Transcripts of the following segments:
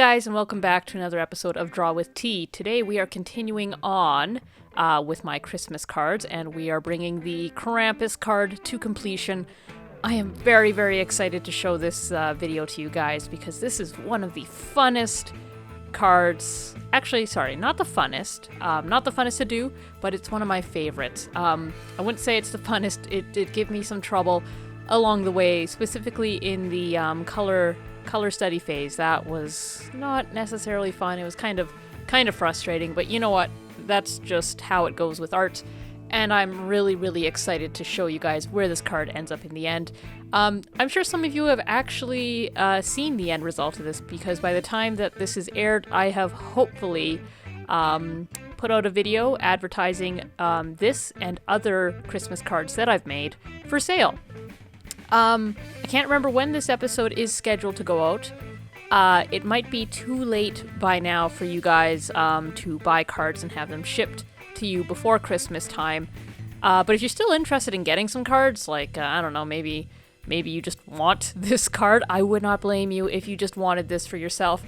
guys, and welcome back to another episode of Draw with T. Today we are continuing on with my Christmas cards, and we are bringing the Krampus card to completion. I am very, very excited to show this video to you guys because this is one of the funnest cards. Actually, sorry, not the funnest. Not the funnest to do, but it's one of my favorites. I wouldn't say it's the funnest. It did give me some trouble along the way, specifically in the color study phase. That was not necessarily fun. It was kind of frustrating, but you know what? That's just how it goes with art. And I'm really, really excited to show you guys where this card ends up in the end. I'm sure some of you have actually seen the end result of this, because by the time that this is aired, I have hopefully put out a video advertising this and other Christmas cards that I've made for sale. I can't remember when this episode is scheduled to go out. It might be too late by now for you guys to buy cards and have them shipped to you before Christmas time. But if you're still interested in getting some cards, like, I don't know, maybe you just want this card, I would not blame you if you just wanted this for yourself.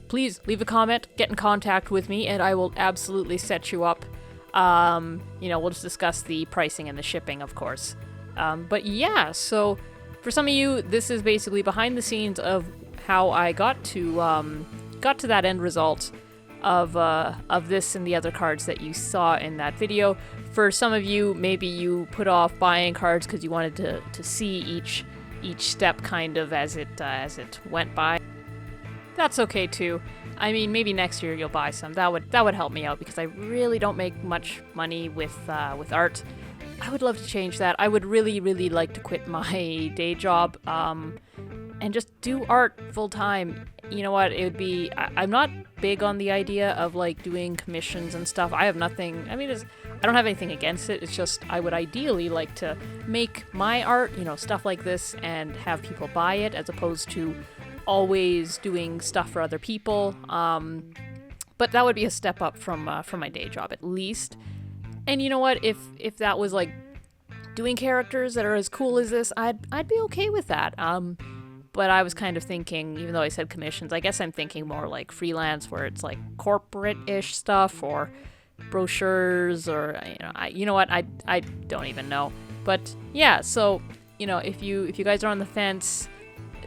Please leave a comment, get in contact with me, and I will absolutely set you up. We'll just discuss the pricing and the shipping, of course. But yeah, so for some of you, this is basically behind the scenes of how I got to that end result of this and the other cards that you saw in that video. For some of you, maybe you put off buying cards because you wanted to see each step kind of as it went by. That's okay too. I mean, maybe next year you'll buy some. That would help me out, because I really don't make much money with art. I would love to change that. I would really, really like to quit my day job and just do art full time. You know what? It would be... I'm not big on the idea of like doing commissions and stuff. I have nothing... I mean, I don't have anything against it. It's just I would ideally like to make my art, stuff like this, and have people buy it, as opposed to always doing stuff for other people. But that would be a step up from my day job, at least. And you know what? If that was like doing characters that are as cool as this, I'd be okay with that. But I was kind of thinking, even though I said commissions, I guess I'm thinking more like freelance, where it's like corporate-ish stuff, or brochures, or you know what? I don't even know. But yeah, so if you guys are on the fence,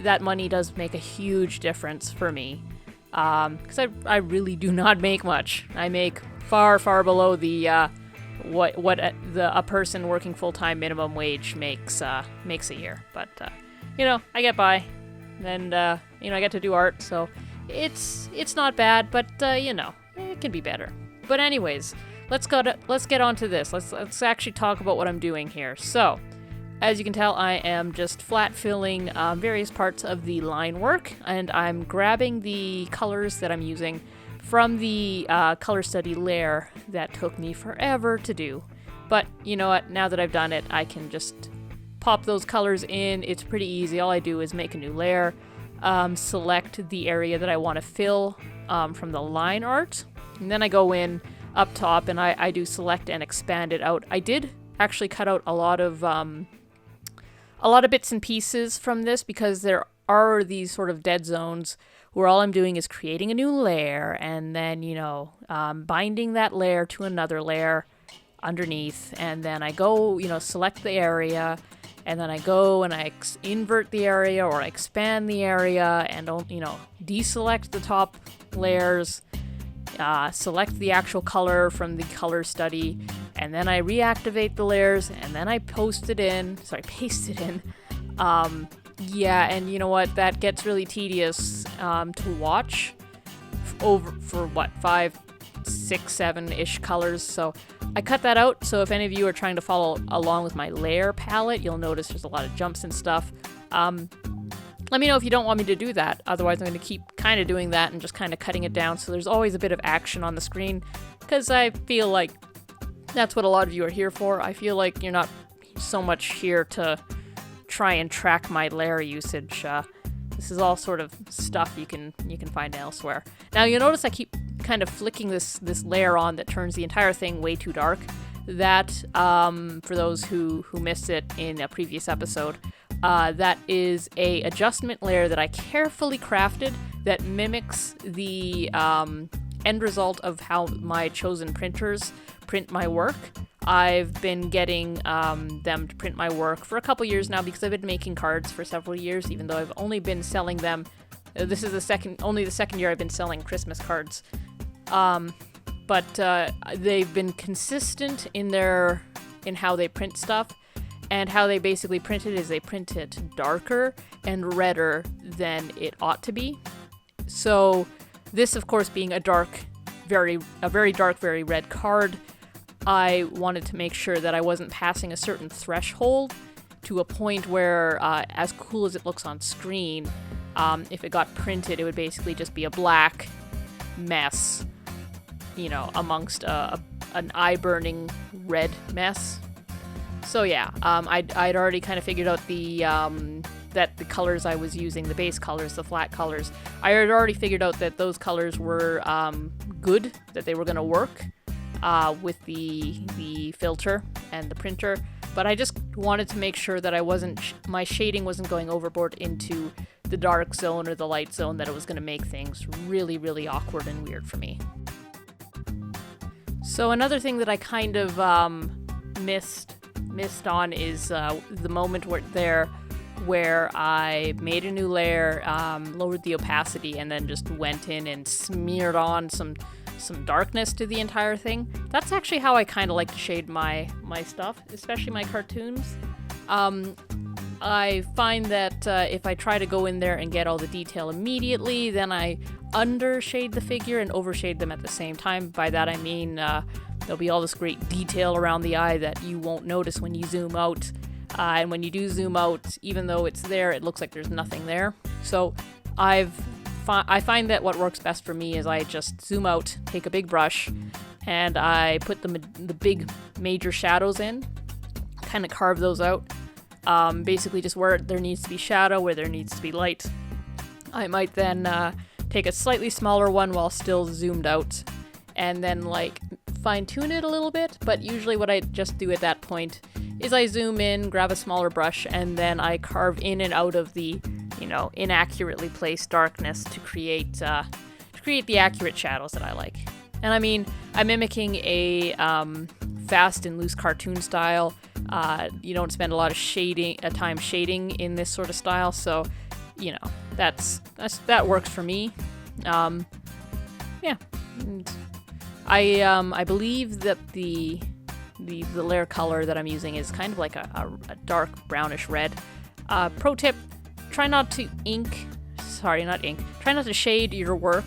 that money does make a huge difference for me. Because I really do not make much. I make far, far below the what a person working full-time minimum wage makes a year. But I get by, and I get to do art, so it's not bad, but it can be better. But anyways, let's get on to this. Let's actually talk about what I'm doing here. So, as you can tell, I am just flat filling various parts of the line work, and I'm grabbing the colors that I'm using from the color study layer that took me forever to do. But you know what? Now that I've done it, I can just pop those colors in. It's pretty easy. All I do is make a new layer, select the area that I want to fill from the line art, and then I go in up top and I do select and expand it out. I did actually cut out a lot of bits and pieces from this, because there are these sort of dead zones where all I'm doing is creating a new layer and then, binding that layer to another layer underneath. And then I go, select the area, and then I go and I invert the area, or I expand the area, and don't, deselect the top layers, select the actual color from the color study, and then I reactivate the layers, and then I paste it in. Yeah, and you know what? That gets really tedious to watch for 5, 6, 7-ish colors. So I cut that out. So if any of you are trying to follow along with my layer palette, you'll notice there's a lot of jumps and stuff. Let me know if you don't want me to do that. Otherwise, I'm going to keep kind of doing that and just kind of cutting it down. So there's always a bit of action on the screen, because I feel like that's what a lot of you are here for. I feel like you're not so much here to try and track my layer usage. This is all sort of stuff you can find elsewhere. Now you'll notice I keep kind of flicking this layer on that turns the entire thing way too dark. That, for those who missed it in a previous episode, that is a adjustment layer that I carefully crafted that mimics the end result of how my chosen printers print my work. I've been getting them to print my work for a couple years now because I've been making cards for several years, even though I've only been selling them. This is only the second year I've been selling Christmas cards. But they've been consistent in how they print stuff, and how they basically print it is they print it darker and redder than it ought to be. So this, of course, being a very dark, very red card, I wanted to make sure that I wasn't passing a certain threshold to a point where, as cool as it looks on screen, if it got printed, it would basically just be a black mess, amongst an eye-burning red mess. So yeah, I'd already kind of figured out that the colors I was using, the base colors, the flat colors, I had already figured out that those colors were good, that they were going to work with the filter and the printer. But I just wanted to make sure that my shading wasn't going overboard into the dark zone or the light zone, that it was going to make things really, really awkward and weird for me. So another thing that I kind of missed on is the moment where I made a new layer, lowered the opacity, and then just went in and smeared on some darkness to the entire thing. That's actually how I kind of like to shade my stuff, especially my cartoons. I find that if I try to go in there and get all the detail immediately, then I undershade the figure and overshade them at the same time. By that I mean there'll be all this great detail around the eye that you won't notice when you zoom out. And when you do zoom out, even though it's there, it looks like there's nothing there. So I find that what works best for me is I just zoom out, take a big brush, and I put the big major shadows in, kind of carve those out. Basically just where there needs to be shadow, where there needs to be light. I might then take a slightly smaller one while still zoomed out, and then fine tune it a little bit. But usually what I just do at that point is I zoom in, grab a smaller brush, and then I carve in and out of the inaccurately placed darkness to create the accurate shadows that I like. And I mean, I'm mimicking a fast and loose cartoon style. You don't spend a lot of time shading in this sort of style, so that works for me. Yeah, and I believe that the layer color that I'm using is kind of like a dark brownish red. Pro tip: try not to shade your work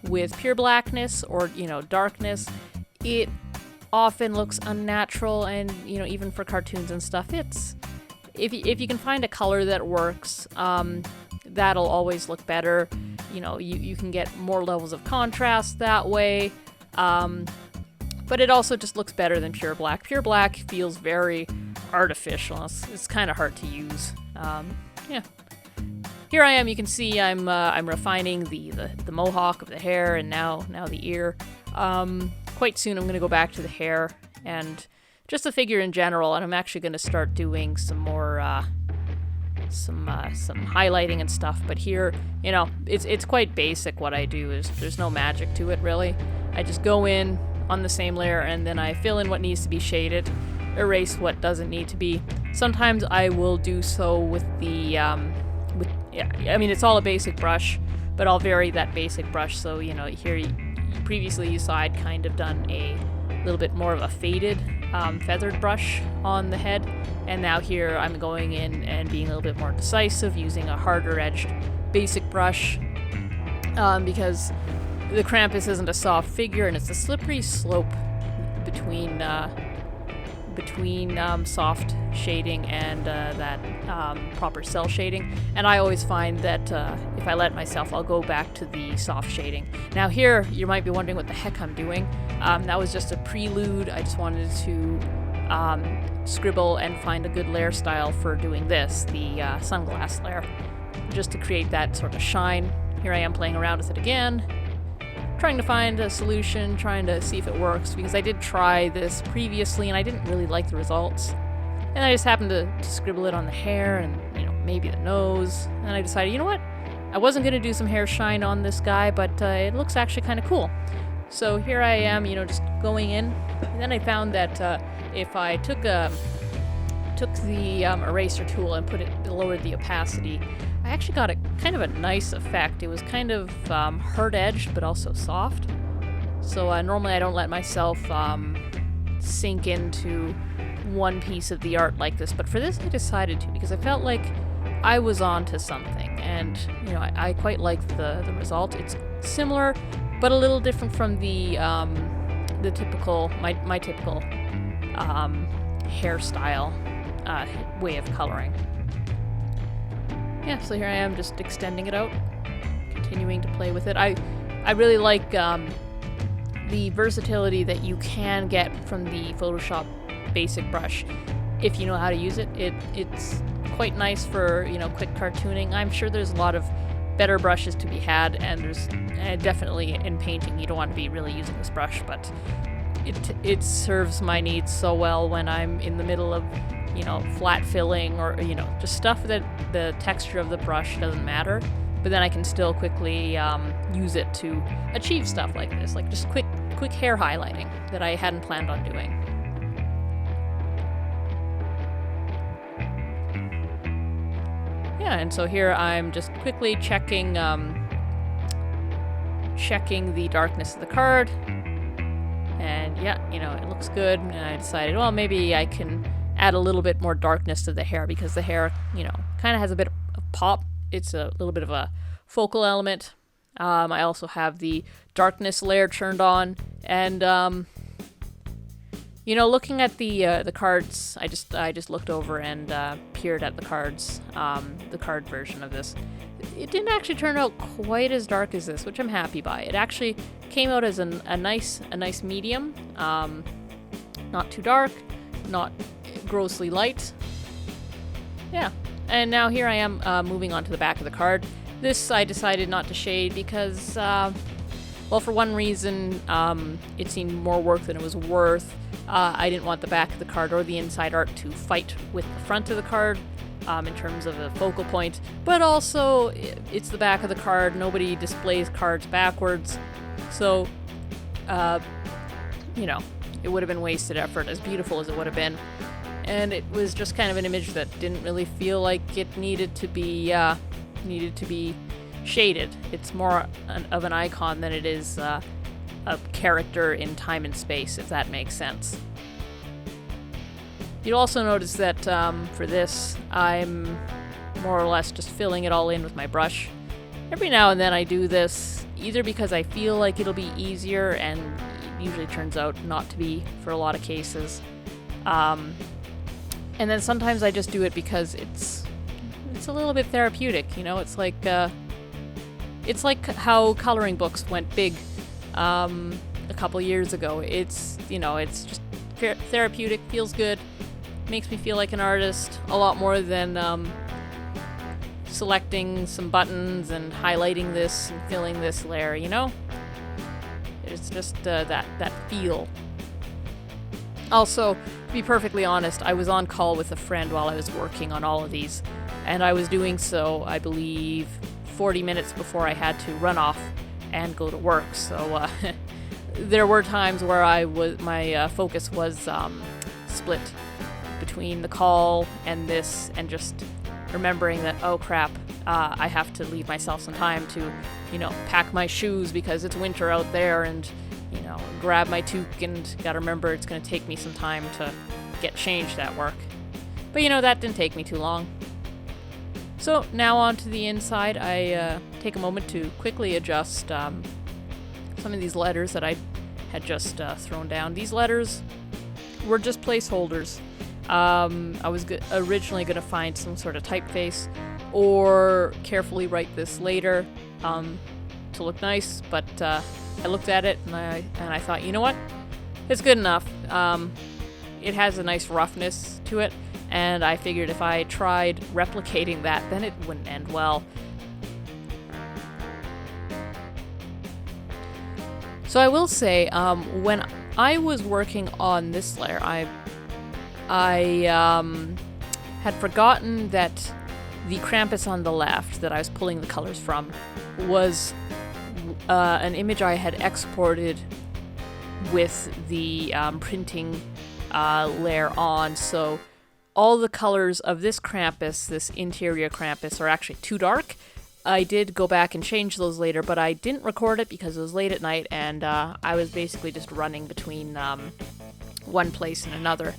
with pure blackness or darkness. It often looks unnatural, and even for cartoons and stuff, if you can find a color that works, that'll always look better. You can get more levels of contrast that way, but it also just looks better than pure black. Pure black feels very artificial. It's kind of hard to use. Yeah. Here I am. You can see I'm refining the mohawk of the hair, and now the ear. Quite soon I'm going to go back to the hair and just the figure in general, and I'm actually going to start doing some more some highlighting and stuff. But here, it's quite basic. What I do is there's no magic to it really. I just go in on the same layer, and then I fill in what needs to be shaded, erase what doesn't need to be. Sometimes I will do so with it's all a basic brush, but I'll vary that basic brush. So here previously you saw I'd kind of done a little bit more of a faded feathered brush on the head, and now here I'm going in and being a little bit more decisive using a harder edged basic brush, because the Krampus isn't a soft figure, and it's a slippery slope between soft shading and that proper cell shading. And I always find that if I let myself, I'll go back to the soft shading. Now here, you might be wondering what the heck I'm doing. That was just a prelude. I just wanted to scribble and find a good layer style for doing this, the sunglass layer, just to create that sort of shine. Here I am playing around with it again, trying to find a solution, trying to see if it works, because I did try this previously and I didn't really like the results. And I just happened to scribble it on the hair and maybe the nose, and I decided, you know what? I wasn't going to do some hair shine on this guy, but it looks actually kind of cool. So here I am, just going in. And then I found that if I took the eraser tool and lowered the opacity, I actually got kind of a nice effect. It was kind of hard-edged, but also soft. So normally I don't let myself sink into one piece of the art like this, but for this I decided to, because I felt like I was onto something, and I quite like the result. It's similar, but a little different from the typical my typical hairstyle way of coloring. Yeah, so here I am just extending it out, continuing to play with it. I really like the versatility that you can get from the Photoshop basic brush if you know how to use it. It's quite nice for quick cartooning. I'm sure there's a lot of better brushes to be had, and there's definitely in painting you don't want to be really using this brush, but it serves my needs so well when I'm in the middle of flat filling, or just stuff that the texture of the brush doesn't matter, but then I can still quickly use it to achieve stuff like this, like just quick hair highlighting that I hadn't planned on doing. Yeah, and so here I'm just quickly checking the darkness of the card, and yeah, it looks good, and I decided, well, maybe I can add a little bit more darkness to the hair, because the hair, kind of has a bit of pop. It's a little bit of a focal element. I also have the darkness layer turned on, and looking at the cards, I just looked over and peered at the cards, the card version of this. It didn't actually turn out quite as dark as this, which I'm happy by. It actually came out as a nice medium, not too dark, not grossly light. Yeah, and now here I am moving on to the back of the card. This I decided not to shade because, well, for one reason, it seemed more work than it was worth. I didn't want the back of the card or the inside art to fight with the front of the card in terms of a focal point, but also it's the back of the card. Nobody displays cards backwards, so it would have been wasted effort, as beautiful as it would have been. And it was just kind of an image that didn't really feel like it needed to be shaded. It's more of an icon than it is a character in time and space, if that makes sense. You'll also notice that for this, I'm more or less just filling it all in with my brush. Every now and then I do this, either because I feel like it'll be easier, and it usually turns out not to be for a lot of cases. And then sometimes I just do it because it's a little bit therapeutic, It's like how coloring books went big a couple years ago. It's just therapeutic, feels good, makes me feel like an artist a lot more than selecting some buttons and highlighting this and filling this layer. It's just that feel. Also, to be perfectly honest, I was on call with a friend while I was working on all of these, and I was doing so, I believe, 40 minutes before I had to run off and go to work. So there were times where my focus was split between the call and this, and just remembering that, oh crap, I have to leave myself some time to, pack my shoes because it's winter out there, and grab my toque, and gotta remember it's gonna take me some time to get changed at work. But that didn't take me too long. So now on to the inside, I take a moment to quickly adjust some of these letters that I had just thrown down. These letters were just placeholders. I was originally going to find some sort of typeface or carefully write this later to look nice, but I looked at it and I thought, you know what? It's good enough. It has a nice roughness to it, and I figured if I tried replicating that, then it wouldn't end well. So I will say, when I was working on this layer, I had forgotten that The Krampus on the left that I was pulling the colors from was an image I had exported with the printing layer on, so all the colors of this Krampus, this interior Krampus, are actually too dark. I did go back and change those later, but I didn't record it because it was late at night, and I was basically just running between one place and another.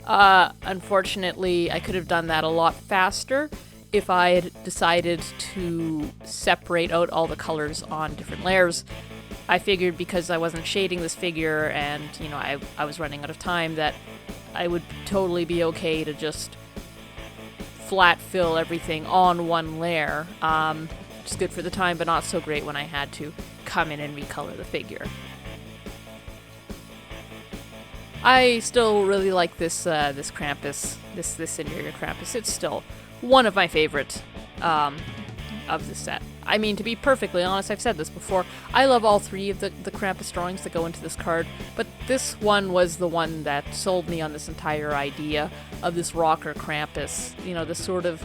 Unfortunately, I could have done that a lot faster if I had decided to separate out all the colors on different layers. I figured because I wasn't shading this figure and, you know, I was running out of time, that I would totally be okay to just flat fill everything on one layer. It's good for the time, but not so great when I had to come in and recolor the figure. I still really like this this Krampus, this interior Krampus. It's still one of my favorite of the set. I mean, to be perfectly honest, I've said this before, I love all three of the Krampus drawings that go into this card, but this one was the one that sold me on this entire idea of this rocker Krampus. You know, this sort of,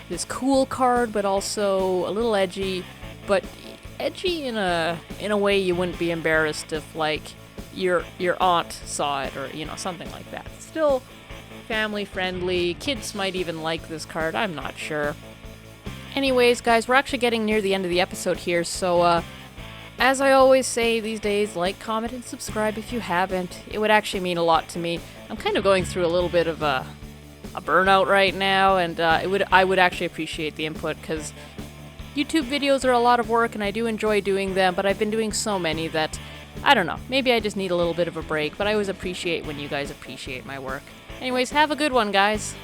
this cool card, but also a little edgy, but edgy in a way you wouldn't be embarrassed if, like, your aunt saw it, or, you know, something like that. Still family friendly, kids might even like this card, I'm not sure. Anyways, guys, we're actually getting near the end of the episode here, so as I always say these days, like, comment, and subscribe if you haven't. It would actually mean a lot to me. I'm kind of going through a little bit of a burnout right now, and I would actually appreciate the input, because YouTube videos are a lot of work, and I do enjoy doing them, but I've been doing so many that, I don't know, maybe I just need a little bit of a break, but I always appreciate when you guys appreciate my work. Anyways, have a good one, guys.